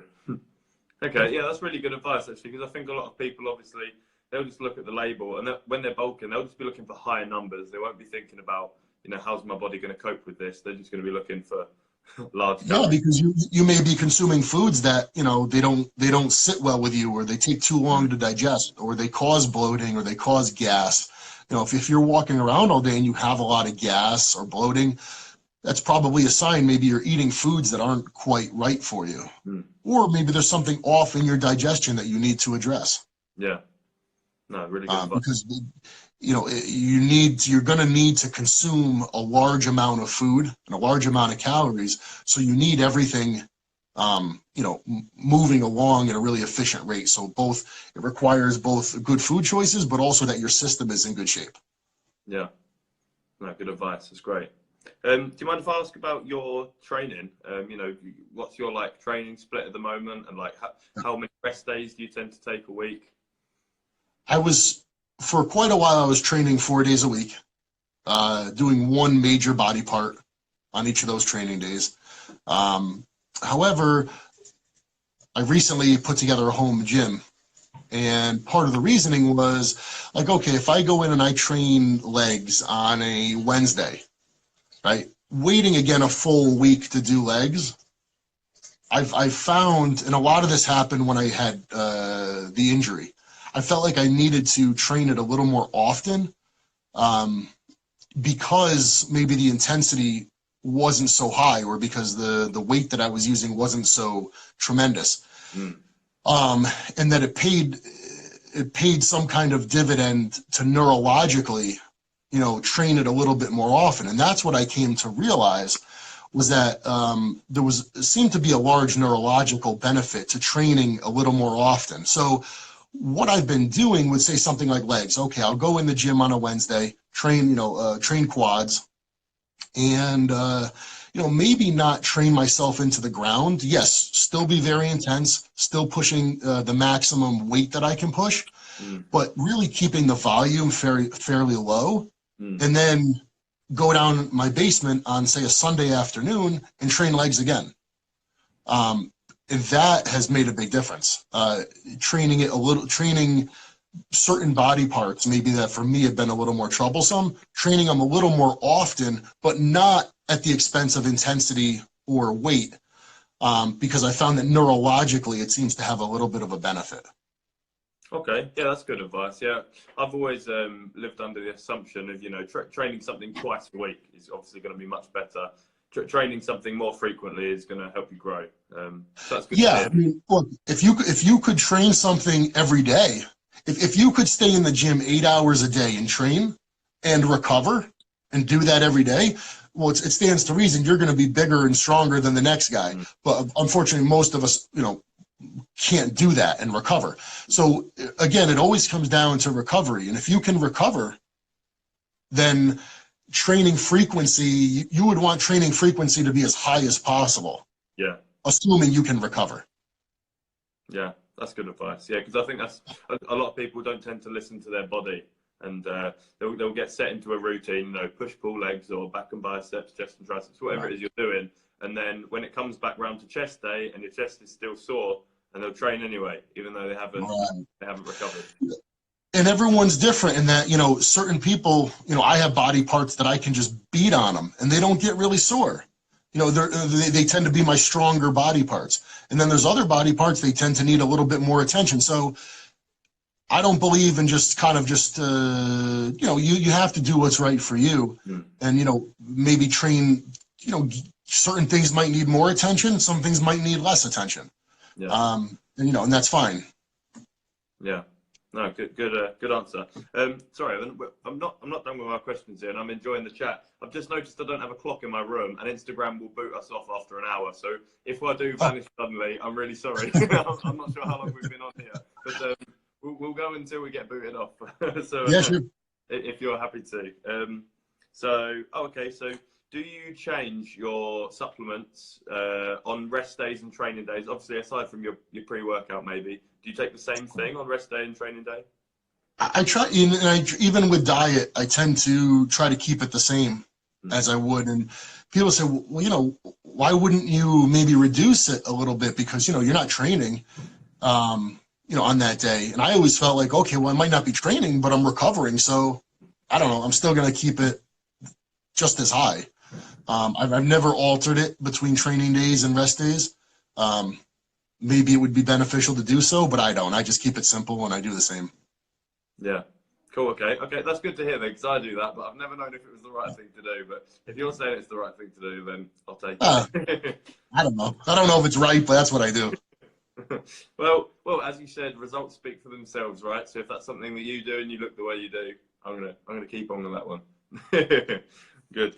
Okay, yeah, that's really good advice, actually, because I think a lot of people, obviously, they'll just look at the label, and when they're bulking, they'll just be looking for higher numbers. They won't be thinking about, how's my body going to cope with this? They're just going to be looking for large Yeah, calories. because you may be consuming foods that they don't sit well with you, or they take too long to digest, or they cause bloating, or they cause gas. If you're walking around all day and you have a lot of gas or bloating, that's probably a sign maybe you're eating foods that aren't quite right for you. Or maybe there's something off in your digestion that you need to address. Yeah. No, really good advice. Because you're going to need to consume a large amount of food and a large amount of calories. So you need everything, moving along at a really efficient rate. So it requires both good food choices, but also that your system is in good shape. Yeah. No, good advice. That's great. Do you mind if I ask about your training? What's your training split at the moment, and how many rest days do you tend to take a week? For quite a while, I was training 4 days a week, doing one major body part on each of those training days. However, I recently put together a home gym, and part of the reasoning was okay, if I go in and I train legs on a Wednesday, right, waiting again a full week to do legs, I've found, and a lot of this happened when I had the injury, I felt like I needed to train it a little more often, because maybe the intensity wasn't so high, or because the weight that I was using wasn't so tremendous. And that it paid some kind of dividend to neurologically, train it a little bit more often. And that's what I came to realize, was that there seemed to be a large neurological benefit to training a little more often. So what I've been doing would say something like legs. Okay, I'll go in the gym on a Wednesday, train quads, and maybe not train myself into the ground. Yes, still be very intense, still pushing the maximum weight that I can push, but really keeping the volume fairly low, and then go down my basement on, say, a Sunday afternoon and train legs again. And that has made a big difference. Training certain body parts, maybe that for me have been a little more troublesome, training them a little more often, but not at the expense of intensity or weight, because I found that neurologically it seems to have a little bit of a benefit. Okay, yeah, that's good advice. Yeah, I've always lived under the assumption of training something twice a week is obviously going to be much better. Training something more frequently is going to help you grow. So that's good. Yeah, I mean, look, if you could train something every day, if you could stay in the gym 8 hours a day and train and recover and do that every day, well, it stands to reason you're going to be bigger and stronger than the next guy. But unfortunately, most of us, can't do that and recover. So again, it always comes down to recovery. And if you can recover, then training frequency, you would want training frequency to be as high as possible. Yeah. Assuming you can recover. Yeah, that's good advice. Yeah, because I think that's a lot of people don't tend to listen to their body, and they'll get set into a routine, push pull legs or back and biceps, chest and triceps, whatever it is you're doing. And then when it comes back round to chest day and your chest is still sore, and they'll train anyway, even though they haven't recovered. And everyone's different in that, certain people, I have body parts that I can just beat on them and they don't get really sore. They tend to be my stronger body parts. And then there's other body parts, they tend to need a little bit more attention. So I don't believe in just you have to do what's right for you. And, maybe train, certain things might need more attention. Some things might need less attention. Yeah. And that's fine. Yeah. No, good answer. Sorry, Evan, I'm not done with my questions here, and I'm enjoying the chat. I've just noticed I don't have a clock in my room, and Instagram will boot us off after an hour. So if I do vanish suddenly, I'm really sorry. I'm not sure how long we've been on here, but we'll go until we get booted off. So Yeah, sure. if you're happy to. Okay. So do you change your supplements on rest days and training days? Obviously, aside from your pre-workout, maybe. Do you take the same thing on rest day and training day? I try, and even with diet, I tend to try to keep it the same as I would. And people say, well, why wouldn't you maybe reduce it a little bit because, you're not training, on that day. And I always felt like, okay, well, I might not be training, but I'm recovering. So I don't know, I'm still going to keep it just as high. I've never altered it between training days and rest days. Maybe it would be beneficial to do so, but I don't. I just keep it simple and I do the same. Yeah. Cool. Okay. That's good to hear then, because I do that, but I've never known if it was the right thing to do. But if you're saying it's the right thing to do, then I'll take it. I don't know. I don't know if it's right, but that's what I do. Well, as you said, results speak for themselves, right? So if that's something that you do and you look the way you do, I'm gonna keep on with that one. Good.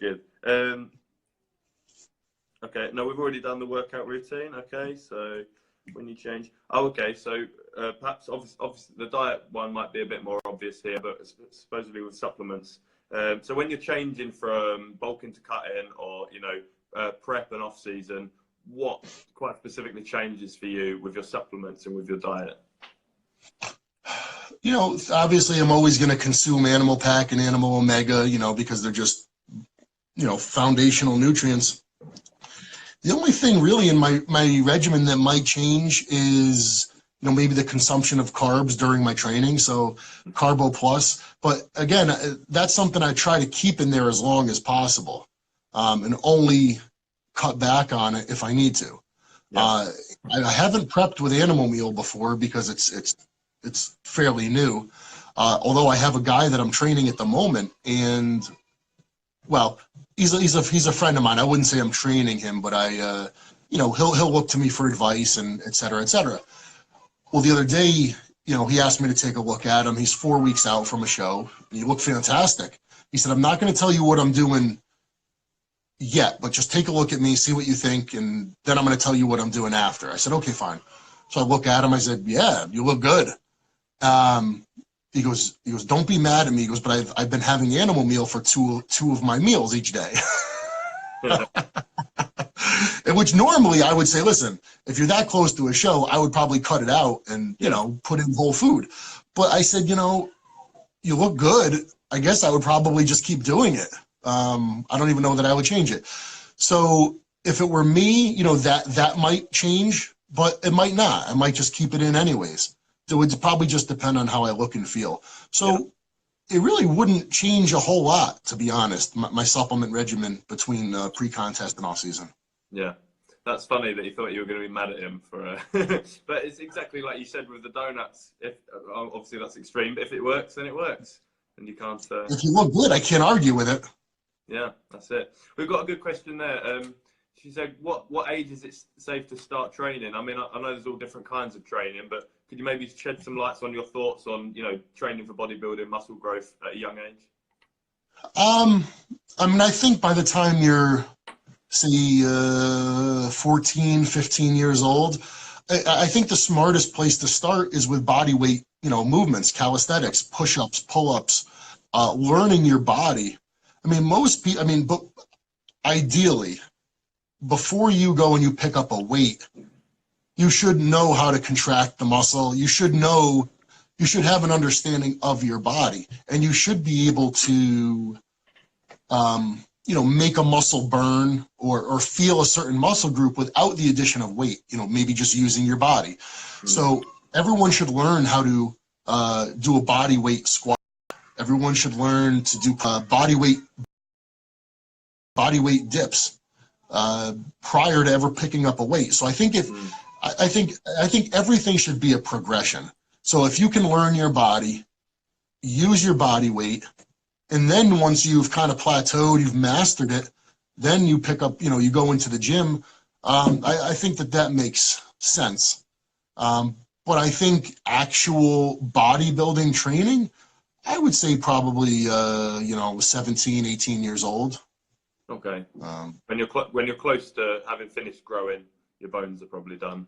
Okay. No, we've already done the workout routine. Okay, so when you change, so perhaps obviously the diet one might be a bit more obvious here, but supposedly with supplements. So when you're changing from bulking to cutting, or prep and off season, what quite specifically changes for you with your supplements and with your diet? Obviously I'm always going to consume animal pack and animal omega, because they're just, foundational nutrients. The only thing really in my regimen that might change is, maybe the consumption of carbs during my training. So Carbo Plus, but again, that's something I try to keep in there as long as possible, and only cut back on it if I need to. Yeah. I haven't prepped with animal meal before because it's fairly new. Although I have a guy that I'm training at the moment, and well, he's a friend of mine. I wouldn't say I'm training him, but he'll look to me for advice and et cetera, et cetera. Well, the other day, he asked me to take a look at him. He's 4 weeks out from a show, and he looked fantastic. He said, I'm not going to tell you what I'm doing yet, but just take a look at me, see what you think, and then I'm going to tell you what I'm doing after. I said, okay, fine. So I look at him. I said, yeah, you look good. He goes, don't be mad at me. He goes, but I've been having animal meal for two of my meals each day. Which normally I would say, listen, if you're that close to a show, I would probably cut it out and, put in whole food. But I said, you look good. I guess I would probably just keep doing it. I don't even know that I would change it. So if it were me, that might change, but it might not. I might just keep it in anyways. So it would probably just depend on how I look and feel. So it really wouldn't change a whole lot, to be honest, my supplement regimen between pre-contest and off-season. Yeah, that's funny that you thought you were going to be mad at him for but it's exactly like you said with the donuts. If obviously that's extreme, but if it works, then it works. And you can't... If you look good, I can't argue with it. Yeah, that's it. We've got a good question there. She said, what age is it safe to start training? I mean, I know there's all different kinds of training, but could you maybe shed some lights on your thoughts on, training for bodybuilding, muscle growth at a young age? I think by the time you're, say, 14, 15 years old, I think the smartest place to start is with body weight, movements, calisthenics, push-ups, pull-ups, learning your body. But ideally, before you go and you pick up a weight, you should know how to contract the muscle. You should have an understanding of your body, and you should be able to, make a muscle burn or feel a certain muscle group without the addition of weight, maybe just using your body. Mm-hmm. So everyone should learn how to do a body weight squat. Everyone should learn to do body weight dips prior to ever picking up a weight. So I think I think everything should be a progression. So if you can learn your body, use your body weight, and then once you've kind of plateaued, you've mastered it, then you pick up, you go into the gym. I think that makes sense. But I think actual bodybuilding training, I would say probably, 17, 18 years old. Okay. When you're close to having finished growing, your bones are probably done.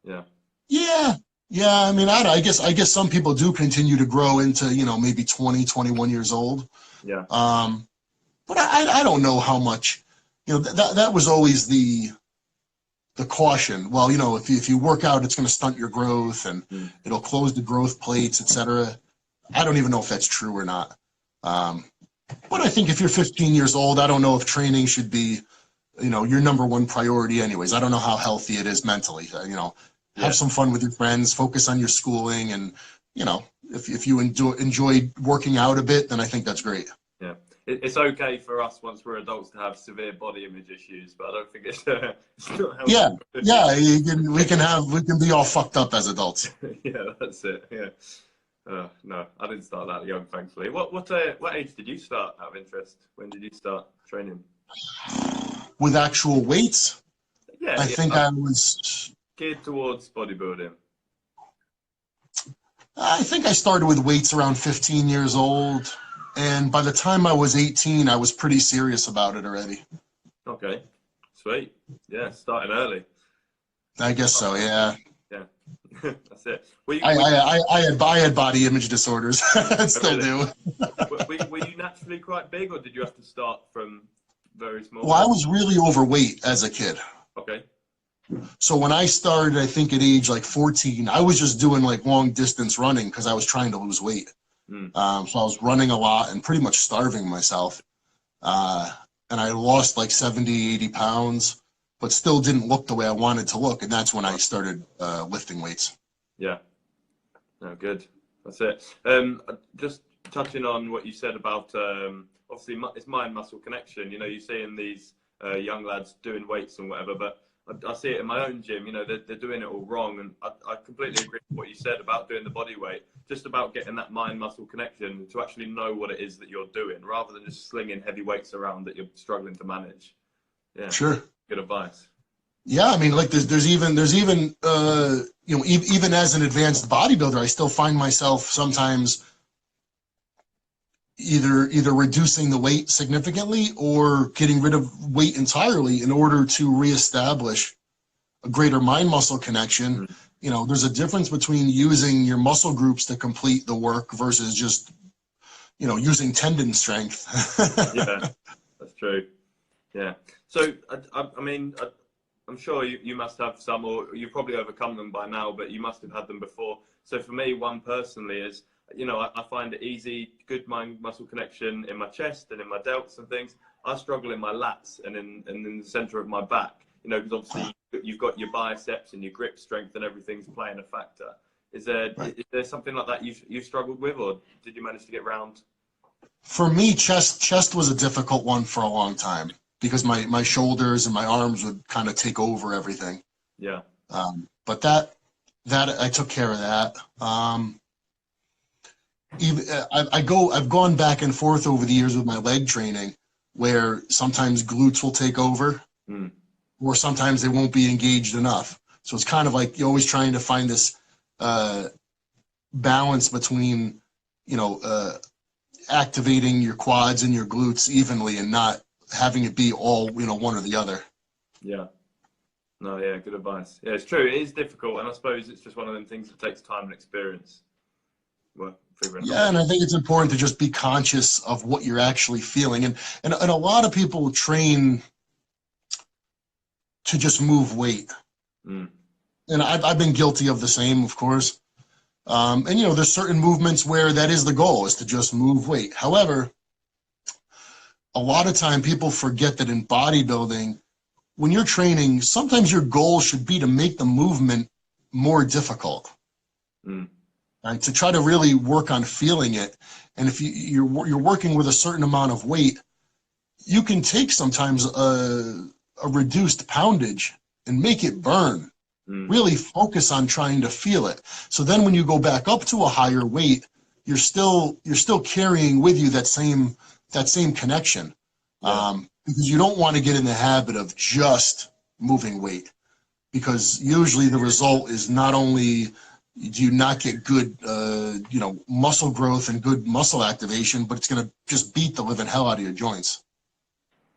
Yeah. Yeah. Yeah. I mean, I guess some people do continue to grow into, maybe 20, 21 years old. Yeah. But I don't know how much, that was always the caution. Well, if you work out, it's going to stunt your growth and it'll close the growth plates, etc. I don't even know if that's true or not. But I think if you're 15 years old, I don't know if training should be, your number one priority anyways. I don't know how healthy it is mentally. Have some fun with your friends, focus on your schooling, and, if you enjoy working out a bit, then I think that's great. Yeah. It's okay for us once we're adults to have severe body image issues, but I don't think it's not healthy. Yeah, we can be all fucked up as adults. Yeah, that's it. Yeah. No, I didn't start that young, thankfully. What age did you start out of interest? When did you start training? With actual weights? Yeah. I think I was geared towards bodybuilding. I think I started with weights around 15 years old. And by the time I was 18, I was pretty serious about it already. Okay, sweet. Yeah, starting early. I guess so, yeah. Yeah, that's it. I had body image disorders. I still do. Were you naturally quite big, or did you have to start from very small? Well, I was really overweight as a kid. Okay. So when I started, I think at age like 14, I was just doing like long distance running because I was trying to lose weight. So I was running a lot and pretty much starving myself. And I lost like 70, 80 pounds, but still didn't look the way I wanted to look. And that's when I started lifting weights. Yeah. No, good. That's it. Just touching on what you said about, obviously it's mind muscle connection. You're seeing these young lads doing weights and whatever, but I see it in my own gym, they're doing it all wrong. And I completely agree with what you said about doing the body weight, just about getting that mind muscle connection to actually know what it is that you're doing rather than just slinging heavy weights around that you're struggling to manage. Yeah. Sure. Good advice. Yeah. I mean, like there's even, even as an advanced bodybuilder, I still find myself sometimes either reducing the weight significantly or getting rid of weight entirely in order to reestablish a greater mind muscle connection. There's a difference between using your muscle groups to complete the work versus just, using tendon strength. Yeah, that's true. Yeah. So, I mean, I'm sure you must have some, or you've probably overcome them by now, but you must have had them before. So for me, one personally is, I find it easy, good mind muscle connection in my chest and in my delts and things. I struggle in my lats and in the center of my back, because obviously you've got your biceps and your grip strength and everything's playing a factor. Is there something like that you've struggled with, or did you manage to get round? For me, chest was a difficult one for a long time because my shoulders and my arms would kind of take over everything. Yeah. But that I took care of that. I've gone back and forth over the years with my leg training, where sometimes glutes will take over, or sometimes they won't be engaged enough. So it's kind of like you're always trying to find this balance between, activating your quads and your glutes evenly and not having it be all, one or the other. Yeah. No, yeah, good advice. Yeah, it's true. It is difficult, and I suppose it's just one of them things that takes time and experience. Well, yeah, and I think it's important to just be conscious of what you're actually feeling. And a lot of people train to just move weight. And I've been guilty of the same, of course. And, there's certain movements where that is the goal, is to just move weight. However, a lot of time people forget that in bodybuilding, when you're training, sometimes your goal should be to make the movement more difficult. Right, to try to really work on feeling it. And if you're working with a certain amount of weight, you can take sometimes a reduced poundage and make it burn. Really focus on trying to feel it. So then when you go back up to a higher weight, you're still carrying with you that same connection. Because you don't want to get in the habit of just moving weight. because usually the result is not only do you not get good, you know, muscle growth and good muscle activation, but it's going to just beat the living hell out of your joints.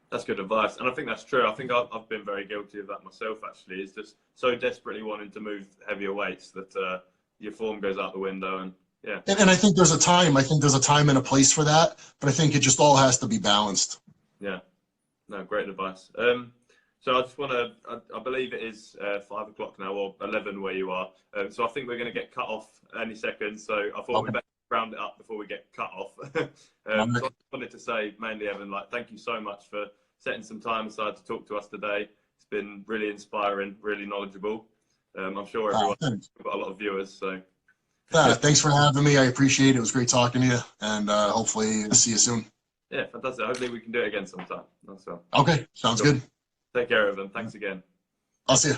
That's good advice, and I think that's true. I think I've been very guilty of that myself. Actually, is just so desperately wanting to move heavier weights that your form goes out the window, and yeah. And I think there's a time. I think there's a time and a place for that, but I think it just all has to be balanced. Yeah. No, great advice. So I just want to, I believe it is 5 o'clock now, or 11 where you are. So I think we're going to get cut off any second. So I thought we'd better round it up before we get cut off. So I just wanted to say mainly, Evan, like, thank you so much for setting some time aside to talk to us today. It's been really inspiring, really knowledgeable. I'm sure everyone's got a lot of viewers. So thanks for having me. I appreciate it. It was great talking to you, and hopefully see you soon. Yeah, fantastic. Hopefully we can do it again sometime. Okay, sounds good. Take care, Evan. Thanks again. I'll see you.